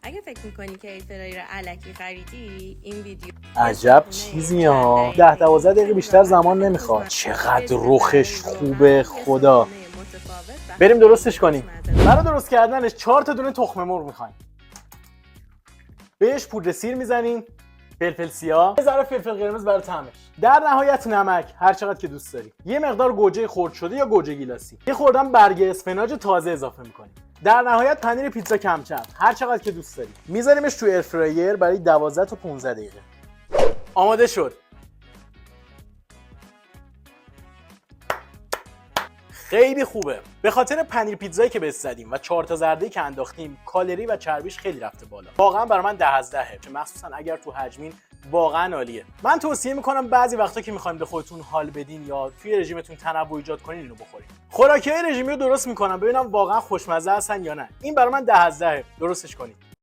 اگه فکر میکنی که ایرفرایی رو الکی خریدی این ویدیو عجب چیزی ها. 10-12 دقیقه بیشتر زمان نمیخواد. چقدر رخش خوبه خدا. بریم درستش کنیم. برای درست کردنش 4 تا دونه تخم مرغ میخوایم. بهش پودر سیر میزنیم، فلفل سیاه، یه ذره فلفل قرمز برای طعمش. در نهایت نمک هر چقدر که دوست داری. یه مقدار گوجه خرد شده یا گوجه گیلاسی. یه خوردم برگ اسفناج تازه اضافه میکنیم. در نهایت پنیر پیتزا کمچپ هر چقدر که دوست داری. میذاریمش تو ایرفرایر برای 12 تا 15 دقیقه. آماده شد. خیلی خوبه. به خاطر پنیر پیتزایی که بهش زدیم و 4 تا زرده‌ای که انداختیم، کالری و چربیش خیلی رفته بالا. واقعا برای من 10 از 10، چه مخصوصا اگر تو حجمین واقعا عالیه. من توصیه میکنم بعضی وقتا که میخواین به خودتون حال بدین یا توی رژیمتون تنوع ایجاد کنین اینو بخورین. خوراکیای رژیمی رو درست میکنم ببینم واقعا خوشمزه هستن یا نه. این برای من 10 از 10، درستش کنید.